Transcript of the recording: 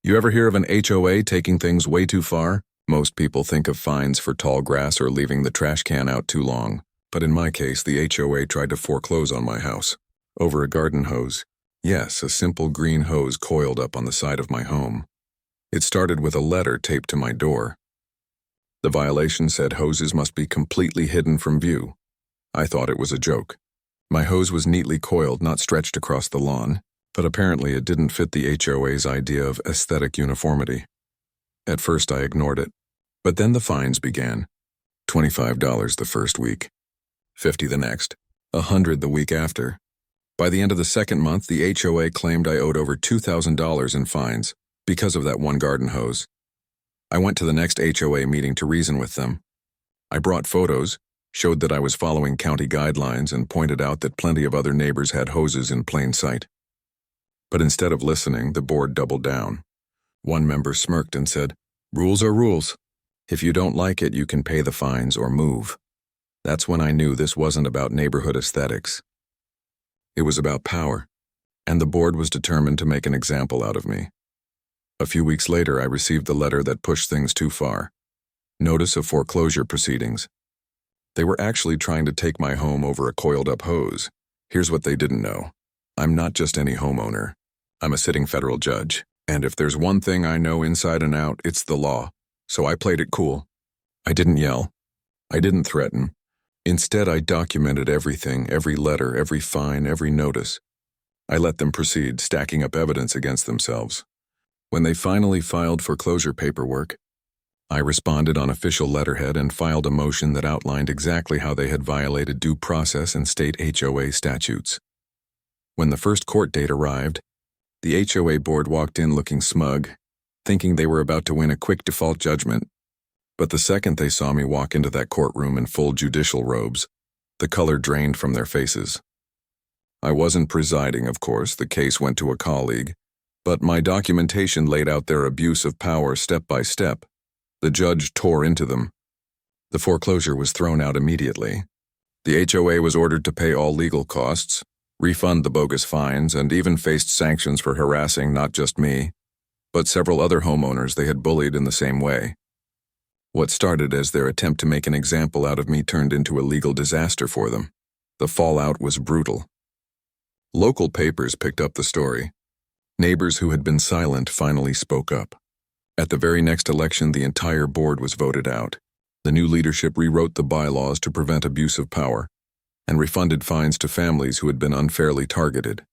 You ever hear of an HOA taking things way too far? Most people think of fines for tall grass or leaving the trash can out too long. But in my case, the HOA tried to foreclose on my house. Over a garden hose. Yes, a simple green hose coiled up on the side of my home. It started with a letter taped to my door. The violation said hoses must be completely hidden from view. I thought it was a joke. My hose was neatly coiled, not stretched across the lawn, but apparently it didn't fit the HOA's idea of aesthetic uniformity. At first I ignored it, but then the fines began. $25 the first week, $50 the next, $100 the week after. By the end of the second month, the HOA claimed I owed over $2,000 in fines because of that one garden hose. I went to the next HOA meeting to reason with them. I brought photos, showed that I was following county guidelines, and pointed out that plenty of other neighbors had hoses in plain sight. But instead of listening, the board doubled down. One member smirked and said, "Rules are rules. If you don't like it, you can pay the fines or move." That's when I knew this wasn't about neighborhood aesthetics. It was about power, and the board was determined to make an example out of me. A few weeks later, I received the letter that pushed things too far. Notice of foreclosure proceedings. They were actually trying to take my home over a coiled-up hose. Here's what they didn't know. I'm not just any homeowner. I'm a sitting federal judge, and if there's one thing I know inside and out, it's the law. So I played it cool. I didn't yell. I didn't threaten. Instead, I documented everything, every letter, every fine, every notice. I let them proceed, stacking up evidence against themselves. When they finally filed foreclosure paperwork, I responded on official letterhead and filed a motion that outlined exactly how they had violated due process and state HOA statutes. When the first court date arrived, the HOA board walked in looking smug, thinking they were about to win a quick default judgment. But the second they saw me walk into that courtroom in full judicial robes, the color drained from their faces. I wasn't presiding, of course. The case went to a colleague, but my documentation laid out their abuse of power step by step. The judge tore into them. The foreclosure was thrown out immediately. The HOA was ordered to pay all legal costs, refund the bogus fines, and even faced sanctions for harassing not just me, but several other homeowners they had bullied in the same way. What started as their attempt to make an example out of me turned into a legal disaster for them. The fallout was brutal. Local papers picked up the story. Neighbors who had been silent finally spoke up. At the very next election, the entire board was voted out. The new leadership rewrote the bylaws to prevent abuse of power and refunded fines to families who had been unfairly targeted.